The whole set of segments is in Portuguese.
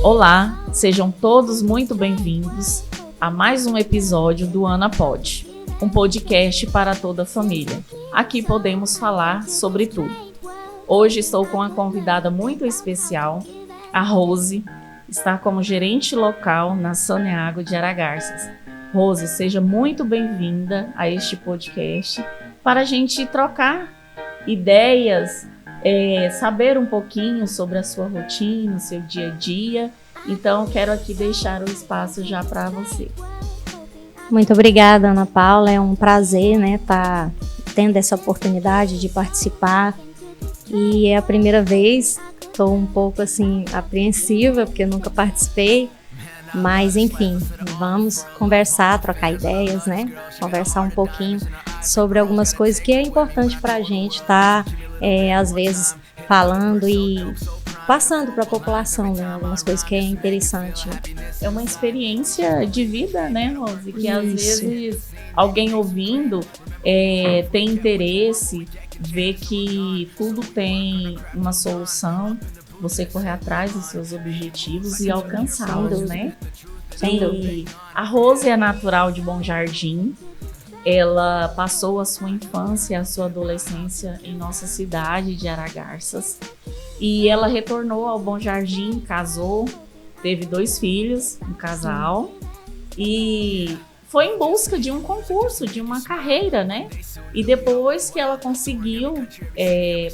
Olá, sejam todos muito bem-vindos a mais um episódio do Ana Pode, um podcast para toda a família. Aqui podemos falar sobre tudo. Hoje estou com uma convidada muito especial, a Rose, está como gerente local na Saneago de Aragarças. Rose, seja muito bem-vinda a este podcast para a gente trocar ideias, saber um pouquinho sobre a sua rotina, o seu dia a dia. Então, quero aqui deixar o espaço já para você. Muito obrigada, Ana Paula. É um prazer, tá tendo essa oportunidade de participar. E é a primeira vez, estou um pouco apreensiva, porque eu nunca participei. Mas, enfim, vamos conversar, trocar ideias, Conversar um pouquinho sobre algumas coisas que é importante para a gente estar, às vezes, falando e passando para a população, Algumas coisas que é interessante. É uma experiência de vida, Rose? Que às vezes alguém ouvindo tem interesse, vê que tudo tem uma solução, você correr atrás dos seus objetivos e alcançá-los, Sem dúvida. A Rose é natural de Bom Jardim. Ela passou a sua infância e a sua adolescência em nossa cidade de Aragarças. E ela retornou ao Bom Jardim, casou, teve 2 filhos, um casal. E foi em busca de um concurso, de uma carreira, E depois que ela conseguiu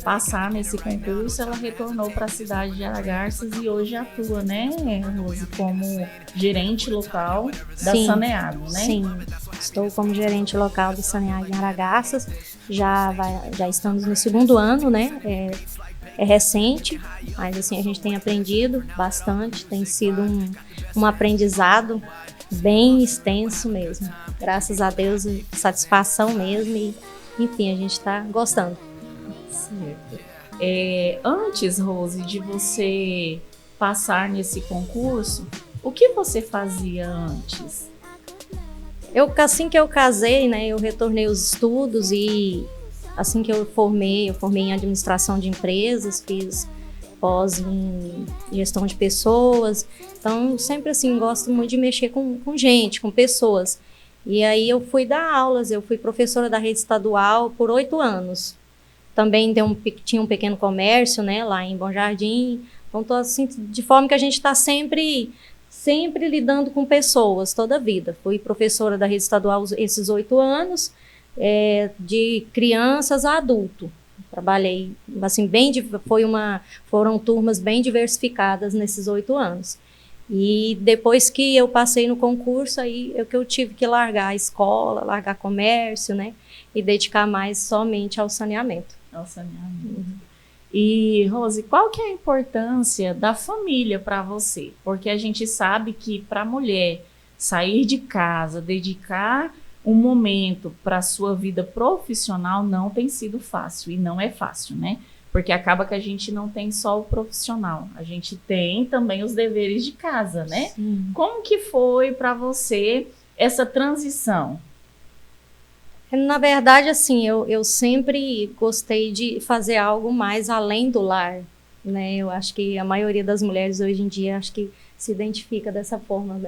passar nesse concurso, ela retornou para a cidade de Aragarças e hoje atua, Rose, como gerente local da Saneago, Sim, estou como gerente local do Saneago em Aragarças, já estamos no 2º ano, É recente, mas a gente tem aprendido bastante, tem sido um aprendizado bem extenso mesmo. Graças a Deus, satisfação mesmo e, enfim, a gente está gostando. Certo. Antes, Rose, de você passar nesse concurso, o que você fazia antes? Assim que eu casei, eu retornei aos estudos e assim que eu formei em administração de empresas, fiz pós em gestão de pessoas. Então, sempre gosto muito de mexer com gente, com pessoas. E aí eu fui dar aulas, eu fui professora da rede estadual por 8 anos. Também tinha um pequeno comércio, lá em Bom Jardim. Então, tô de forma que a gente está sempre lidando com pessoas, toda a vida. Fui professora da rede estadual esses 8 anos, de crianças a adulto. Trabalhei, foram turmas bem diversificadas nesses 8 anos. E depois que eu passei no concurso, aí que eu tive que largar a escola, largar comércio, e dedicar mais somente ao saneamento. E, Rose, qual que é a importância da família para você? Porque a gente sabe que para a mulher sair de casa, dedicar um momento para a sua vida profissional não tem sido fácil, e não é fácil, Porque acaba que a gente não tem só o profissional, a gente tem também os deveres de casa, Sim. Como que foi para você essa transição? Na verdade, eu sempre gostei de fazer algo mais além do lar, Eu acho que a maioria das mulheres hoje em dia acho que se identifica dessa forma,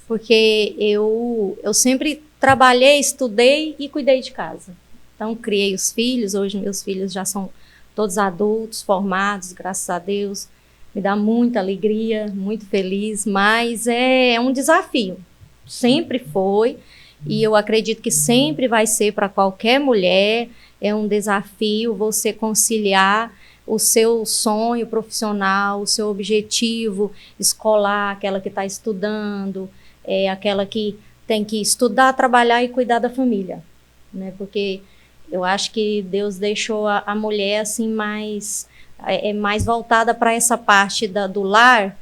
Porque eu sempre trabalhei, estudei e cuidei de casa. Então, criei os filhos, hoje meus filhos já são todos adultos, formados, graças a Deus. Me dá muita alegria, muito feliz, mas é um desafio. Sempre foi, e eu acredito que sempre vai ser para qualquer mulher. É um desafio você conciliar o seu sonho profissional, o seu objetivo escolar, aquela que está estudando, aquela que tem que estudar, trabalhar e cuidar da família, Porque eu acho que Deus deixou a mulher mais voltada para essa parte do lar,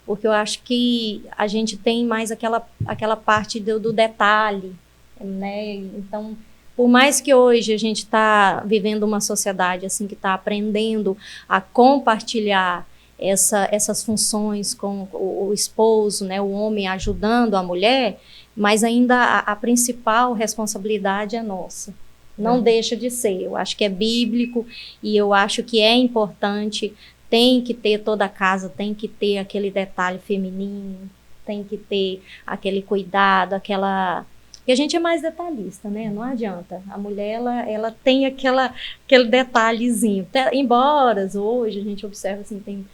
porque eu acho que a gente tem mais aquela parte do detalhe, Então, por mais que hoje a gente está vivendo uma sociedade que está aprendendo a compartilhar essas funções com o esposo, o homem ajudando a mulher, mas ainda a principal responsabilidade é nossa. Não deixa de ser. Eu acho que é bíblico e eu acho que é importante tem que ter toda a casa, tem que ter aquele detalhe feminino, tem que ter aquele cuidado, aquela... E a gente é mais detalhista, né? Não adianta. A mulher, ela tem aquele detalhezinho. Embora hoje a gente observa assim, tem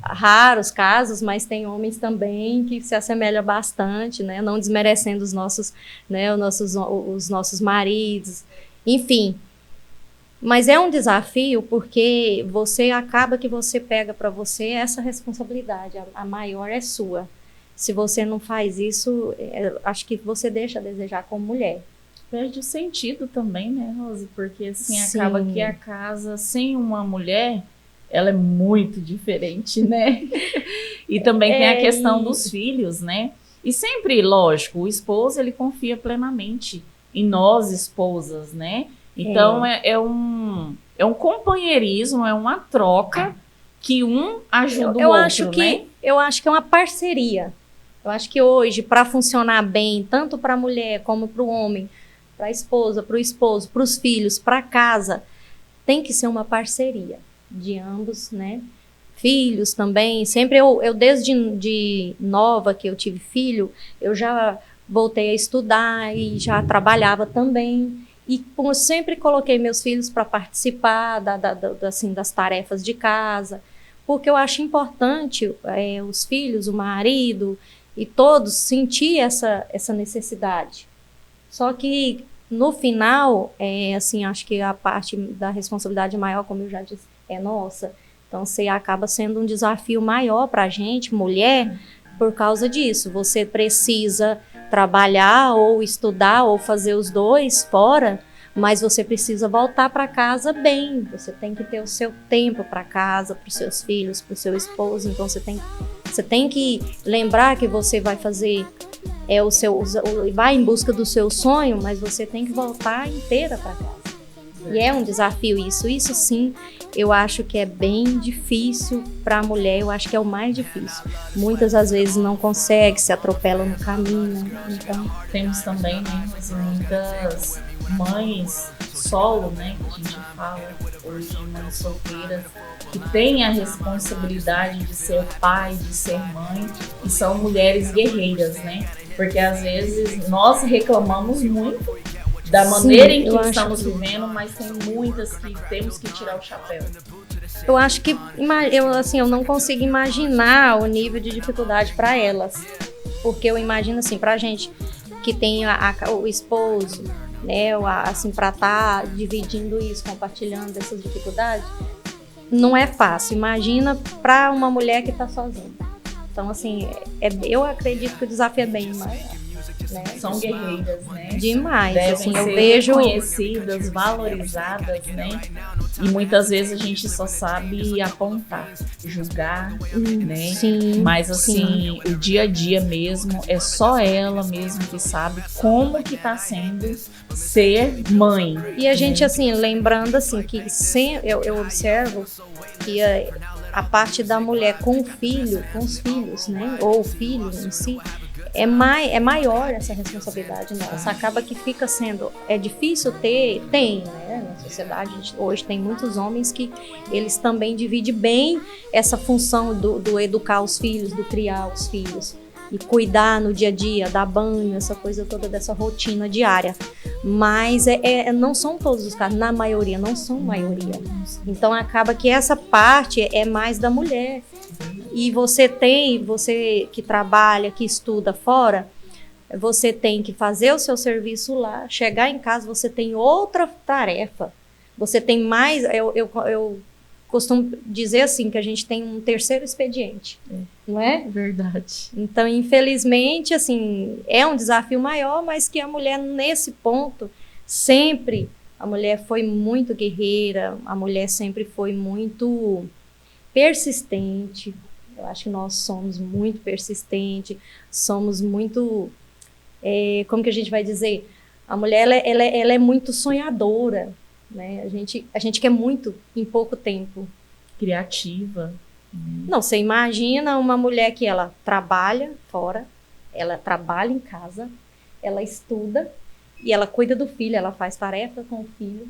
raros casos, mas tem homens também que se assemelham bastante, né? Não desmerecendo os nossos, né? Os nossos maridos, enfim. Mas é um desafio porque acaba que você pega para você essa responsabilidade, a maior é sua. Se você não faz isso, acho que você deixa a desejar como mulher. Perde o sentido também, né, Rose? Porque assim, Sim. acaba que a casa sem uma mulher, ela é muito diferente, né? E também tem a questão dos filhos, né? E sempre, lógico, o esposo, ele confia plenamente em nós, esposas, né? Então, é um companheirismo, é uma troca que um ajuda o outro, né? Eu acho que é uma parceria. Eu acho que hoje, para funcionar bem, tanto para a mulher como para o homem, para a esposa, para o esposo, para os filhos, para a casa, tem que ser uma parceria de ambos, né? Filhos também. Sempre eu desde nova que eu tive filho, eu já voltei a estudar e já trabalhava também. E sempre coloquei meus filhos para participar assim, das tarefas de casa, porque eu acho importante os filhos, o marido e todos sentir essa necessidade. Só que no final, assim, acho que a parte da responsabilidade maior, como eu já disse, é nossa. Então, você acaba sendo um desafio maior para a gente, mulher, por causa disso. Você precisa trabalhar ou estudar ou fazer os dois fora, mas você precisa voltar para casa bem. Você tem que ter o seu tempo para casa, para os seus filhos, para o seu esposo. Então, você tem que lembrar que você vai fazer vai em busca do seu sonho, mas você tem que voltar inteira para casa. E é um desafio isso. Isso sim, eu acho que é bem difícil para a mulher, eu acho que é o mais difícil. Muitas às vezes não consegue, se atropela no caminho. Então... Temos também, né, muitas mães solo, né, que a gente fala hoje, mães solteiras, que têm a responsabilidade de ser pai, de ser mãe, e são mulheres guerreiras, né? Porque às vezes nós reclamamos muito da maneira em que estamos vivendo, mas tem muitas que temos que tirar o chapéu. Eu acho que eu não consigo imaginar o nível de dificuldade para elas, porque eu imagino assim, para a gente que tem o esposo, né, assim, para estar dividindo isso, compartilhando essas dificuldades, não é fácil. Imagina para uma mulher que está sozinha. Então, assim, eu acredito que o desafio é bem maior. Né? São guerreiras, né? Demais. Devem assim, ser eu vejo reconhecidas, valorizadas, né? E muitas vezes a gente só sabe apontar, julgar, né? Sim, mas assim, o dia a dia mesmo, é só ela mesmo que sabe como que tá sendo ser mãe. E a gente, assim, lembrando assim, que eu observo que a parte da mulher com o filho, com os filhos, né? Ou o filho em si, é maior essa responsabilidade nossa. Acaba que fica sendo... É difícil tem, né? Na sociedade, hoje tem muitos homens que eles também dividem bem essa função do educar os filhos, do criar os filhos. E cuidar no dia a dia, dar banho, essa coisa toda dessa rotina diária. Mas não são todos os casos, na maioria, não são maioria. Então acaba que essa parte é mais da mulher. E você que trabalha, que estuda fora, você tem que fazer o seu serviço lá, chegar em casa, você tem outra tarefa. Você tem mais... Eu costumo dizer assim, que a gente tem um terceiro expediente, não é? Verdade. Então, infelizmente, assim, é um desafio maior, mas que a mulher, nesse ponto, sempre, a mulher foi muito guerreira, a mulher sempre foi muito persistente. Eu acho que nós somos muito persistentes, somos muito, como que a gente vai dizer? A mulher, ela é muito sonhadora, né? A gente quer muito em pouco tempo. Criativa. Não, você imagina uma mulher que ela trabalha fora, ela trabalha em casa, ela estuda e ela cuida do filho, ela faz tarefa com o filho,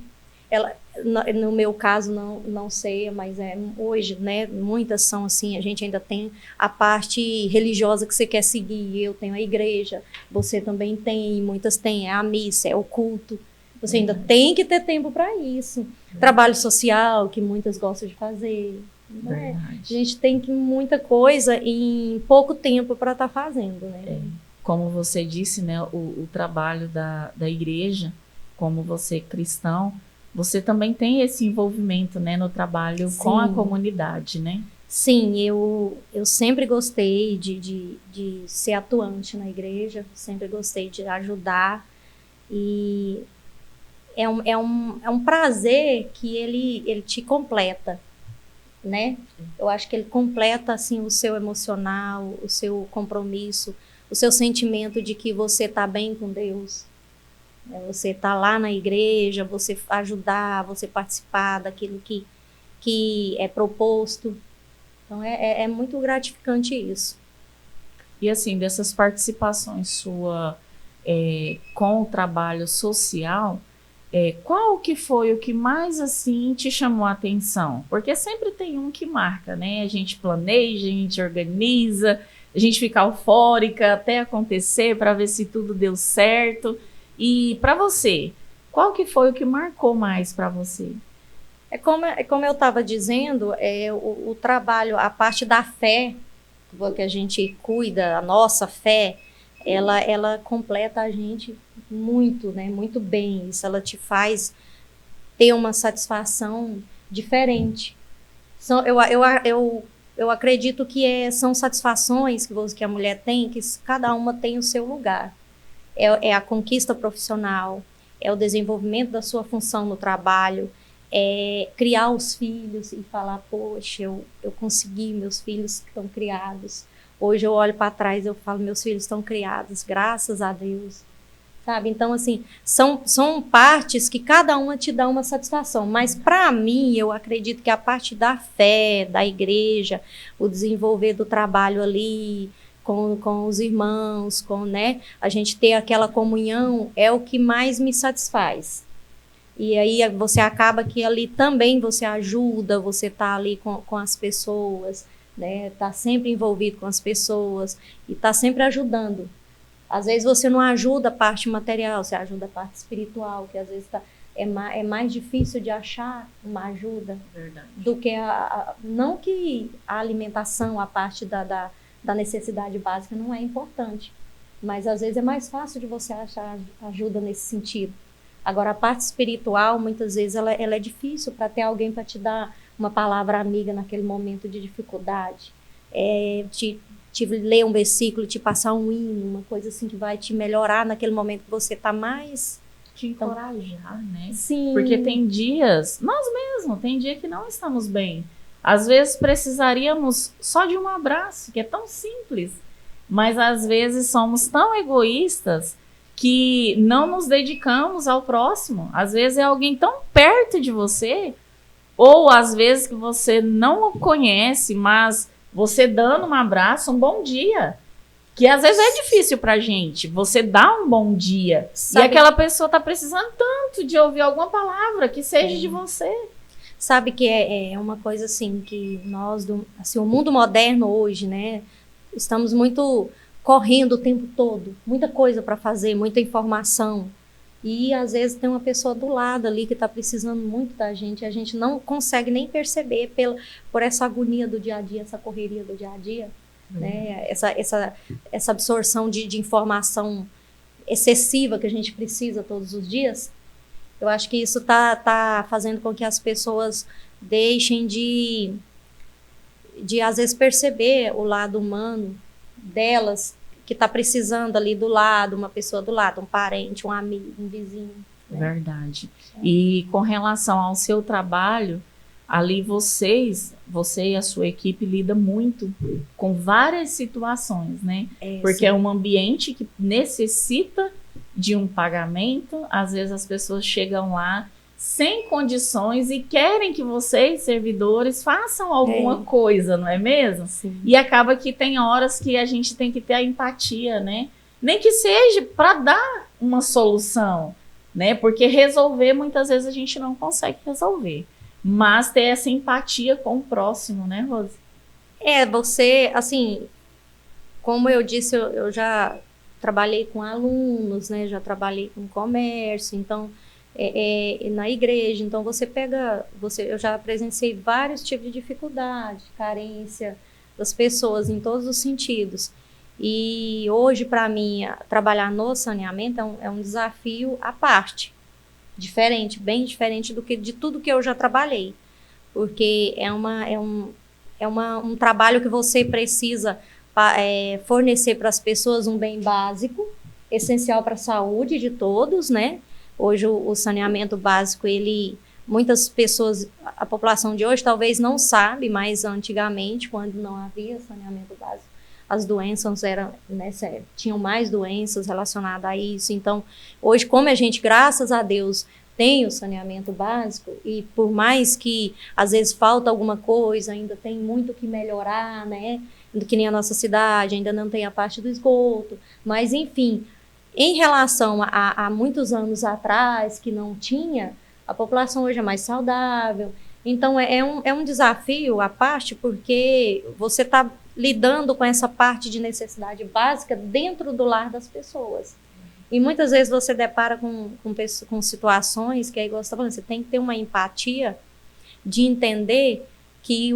No meu caso, não sei, mas hoje, né, muitas são assim, a gente ainda tem a parte religiosa que você quer seguir, eu tenho a igreja, você também tem, muitas têm, é a missa, é o culto, você ainda tem que ter tempo para isso. Trabalho social, que muitas gostam de fazer, né? A gente tem muita coisa em pouco tempo para estar fazendo, né? Como você disse, né, o trabalho da igreja, como você cristão, você também tem esse envolvimento, né, no trabalho Sim. com a comunidade, né? Sim, eu sempre gostei de ser atuante na igreja, sempre gostei de ajudar, e é um prazer que ele te completa, né? Eu acho que ele completa, assim, o seu emocional, o seu compromisso, o seu sentimento de que você está bem com Deus. Você está lá na igreja, você ajudar, você participar daquilo que é proposto. Então, é muito gratificante isso. E assim, dessas participações sua com o trabalho social, qual que foi o que mais assim te chamou a atenção? Porque sempre tem um que marca, né? A gente planeja, a gente organiza, a gente fica eufórica até acontecer para ver se tudo deu certo. E para você, qual que foi o que marcou mais para você? Como eu estava dizendo, o trabalho, a parte da fé, que a gente cuida, a nossa fé, ela completa a gente muito, né? Muito bem. Isso ela te faz ter uma satisfação diferente. Eu acredito que são satisfações que a mulher tem, que cada uma tem o seu lugar. É a conquista profissional, é o desenvolvimento da sua função no trabalho, é criar os filhos e falar, poxa, eu consegui, meus filhos estão criados. Hoje eu olho para trás e eu falo, meus filhos estão criados, graças a Deus. Sabe? Então, assim, são partes que cada uma te dá uma satisfação. Mas, para mim, eu acredito que a parte da fé, da igreja, o desenvolver do trabalho ali, com os irmãos, né, a gente ter aquela comunhão é o que mais me satisfaz. E aí você acaba que ali também você ajuda, você está ali com as pessoas, né, tá sempre envolvido com as pessoas e está sempre ajudando. Às vezes você não ajuda a parte material, você ajuda a parte espiritual, que às vezes é mais difícil de achar uma ajuda. Verdade. Do que não que a alimentação, a parte da necessidade básica não é importante, mas às vezes é mais fácil de você achar ajuda nesse sentido. Agora, a parte espiritual, muitas vezes, ela é difícil para ter alguém para te dar uma palavra amiga naquele momento de dificuldade. Te ler um versículo, te passar um hino, uma coisa assim que vai te melhorar naquele momento que você está mais... Te encorajar, né? Sim. Porque tem dias, nós mesmos, tem dia que não estamos bem. Às vezes precisaríamos só de um abraço, que é tão simples. Mas às vezes somos tão egoístas que não nos dedicamos ao próximo. Às vezes é alguém tão perto de você, ou às vezes que você não o conhece, mas você dando um abraço, um bom dia, que às vezes é difícil pra gente, você dá um bom dia, Sabe, e aquela pessoa tá precisando tanto de ouvir alguma palavra que seja de você. Sabe que é uma coisa assim, que nós, assim, o mundo moderno hoje, né, estamos muito correndo o tempo todo, muita coisa para fazer, muita informação, e às vezes tem uma pessoa do lado ali que está precisando muito da gente, e a gente não consegue nem perceber por essa agonia do dia a dia, essa correria do dia a dia, né? Essa absorção de informação excessiva que a gente precisa todos os dias. Eu acho que isso tá fazendo com que as pessoas deixem de às vezes perceber o lado humano delas, que está precisando ali do lado, uma pessoa do lado, um parente, um amigo, um vizinho. Né? Verdade. E com relação ao seu trabalho, ali você e a sua equipe lida muito com várias situações, né? Porque sim. é um ambiente que necessita de um pagamento, às vezes as pessoas chegam lá sem condições e querem que vocês, servidores, façam alguma coisa, não é mesmo? Sim. E acaba que tem horas que a gente tem que ter a empatia, né? Nem que seja para dar uma solução, né? Porque resolver, muitas vezes, a gente não consegue resolver. Mas ter essa empatia com o próximo, né, Rose? Você, assim, como eu disse, eu já trabalhei com alunos, né? Já trabalhei com comércio, então, na igreja. Então, eu já presenciei vários tipos de dificuldade, carência das pessoas em todos os sentidos. E hoje, para mim, trabalhar no saneamento é um desafio à parte, diferente, bem diferente de tudo que eu já trabalhei, porque é um trabalho que você precisa fornecer para as pessoas um bem básico, essencial para a saúde de todos, né? Hoje o saneamento básico, muitas pessoas, a população de hoje talvez não sabe, mas antigamente, quando não havia saneamento básico, as doenças tinham mais doenças relacionadas a isso. Então, hoje, como a gente, graças a Deus, tem o saneamento básico, e por mais que às vezes falta alguma coisa, ainda tem muito que melhorar, né? Que nem a nossa cidade, ainda não tem a parte do esgoto, mas enfim, em relação a muitos anos atrás, que não tinha, a população hoje é mais saudável. Então, é um desafio à parte, porque você está lidando com essa parte de necessidade básica dentro do lar das pessoas. E muitas vezes você depara com situações que, igual você está falando, você tem que ter uma empatia de entender que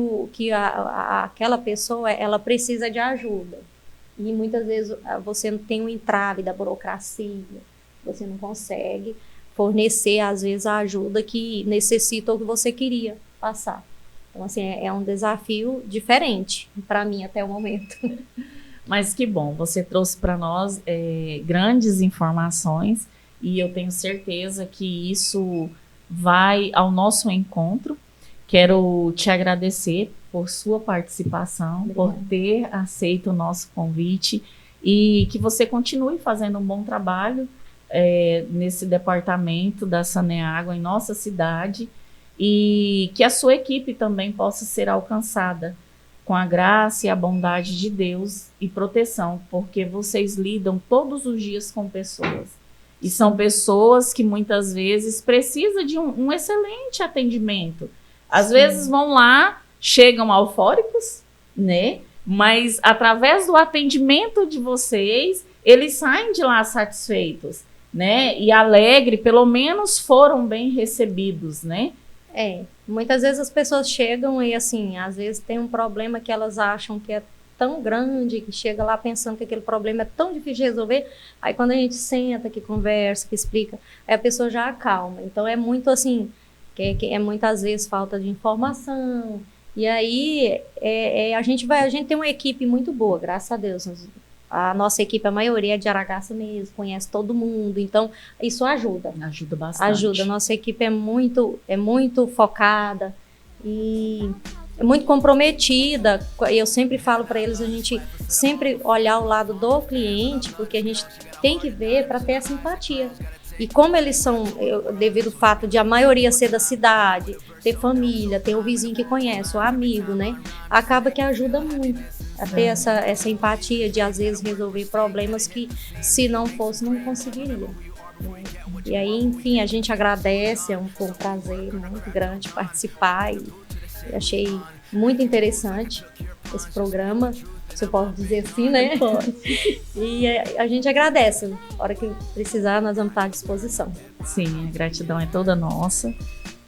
aquela pessoa, ela precisa de ajuda. E muitas vezes você não tem um entrave da burocracia, você não consegue fornecer, às vezes, a ajuda que necessita ou que você queria passar. Então, assim, é um desafio diferente para mim até o momento. Mas que bom, você trouxe para nós grandes informações, e eu tenho certeza que isso vai ao nosso encontro. Quero te agradecer por sua participação, obrigada, por ter aceito o nosso convite, e que você continue fazendo um bom trabalho nesse departamento da Saneágua em nossa cidade, e que a sua equipe também possa ser alcançada com a graça e a bondade de Deus e proteção, porque vocês lidam todos os dias com pessoas. E são pessoas que muitas vezes precisam de um excelente atendimento. Às vezes vão lá, chegam eufóricos, né? Mas através do atendimento de vocês, eles saem de lá satisfeitos, né? E alegre, pelo menos foram bem recebidos, né? Muitas vezes as pessoas chegam e, assim, às vezes tem um problema que elas acham que é tão grande, que chega lá pensando que aquele problema é tão difícil de resolver, aí quando a gente senta, que conversa, que explica, aí a pessoa já acalma. Então é muito assim, que é muitas vezes falta de informação, e aí a gente tem uma equipe muito boa, graças a Deus. A nossa equipe, a maioria é de Aragaça mesmo, conhece todo mundo, então isso ajuda. Ajuda bastante. Ajuda, a nossa equipe é muito focada e é muito comprometida. Eu sempre falo para eles, a gente sempre olhar o lado do cliente, porque a gente tem que ver para ter essa empatia. E como eles são, devido ao fato de a maioria ser da cidade, ter família, ter o vizinho que conhece, o amigo, né? Acaba que ajuda muito a ter essa empatia de, às vezes, resolver problemas que, se não fosse, não conseguiria. Né? E aí, enfim, a gente agradece, foi um prazer muito grande participar e achei muito interessante esse programa, se eu posso dizer assim, né? Pode. E a gente agradece. A hora que precisar, nós vamos estar à disposição. Sim, a gratidão é toda nossa.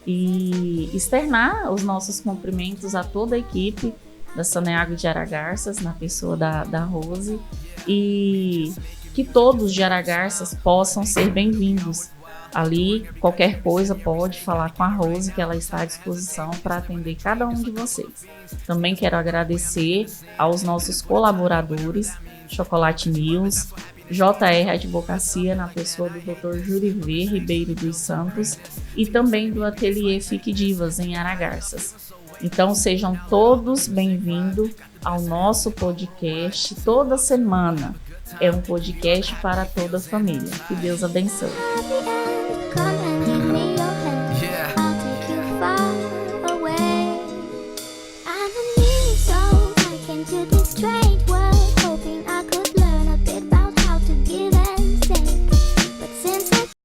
E externar os nossos cumprimentos a toda a equipe da Saneágua de Aragarças, na pessoa da Rose, e que todos de Aragarças possam ser bem-vindos. Ali, qualquer coisa, pode falar com a Rose, que ela está à disposição para atender cada um de vocês. Também quero agradecer aos nossos colaboradores, Chocolate News, JR Advocacia, na pessoa do Dr. Jurivê Ribeiro dos Santos, e também do Ateliê Fique Divas, em Aragarças. Então, sejam todos bem-vindos ao nosso podcast toda semana. É um podcast para toda a família. Que Deus abençoe.